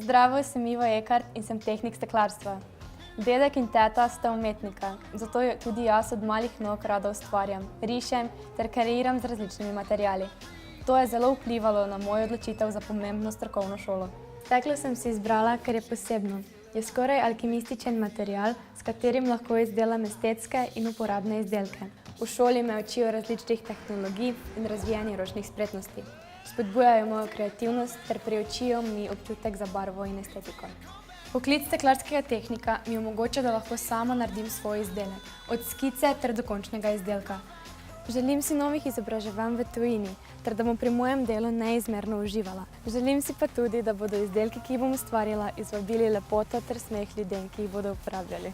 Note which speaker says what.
Speaker 1: Zdravo, sem Ivo Ekart in sem tehnik steklarstva. Dedek in teta sta umetnika, zato tudi jaz od malih nog rada ustvarjam, rišem ter kreiram z različnimi materiali. To je zelo vplivalo na mojo odločitev za pomembno strokovno šolo. Steklo sem si izbrala, ker je posebno. Je skoraj alkimističen material, s katerim lahko izdelam estetske in uporabne izdelke. V šoli me učijo različnih tehnologij in razvijanje ročnih spretnosti. Spodbujajo mojo kreativnost ter priučijo mi občutek za barvo in estetiko. Poklic steklarskega tehnika mi omogoča, da lahko sama naredim svoj izdelek, od skice ter do končnega izdelka. Želim si novih izobraževanj v tujini, ter da bom pri mojem delu neizmerno uživala. Želim si pa tudi, da bodo izdelki, ki jih bom ustvarila, izvabili lepoto ter smeh ljudem, ki jih bodo uporabljali.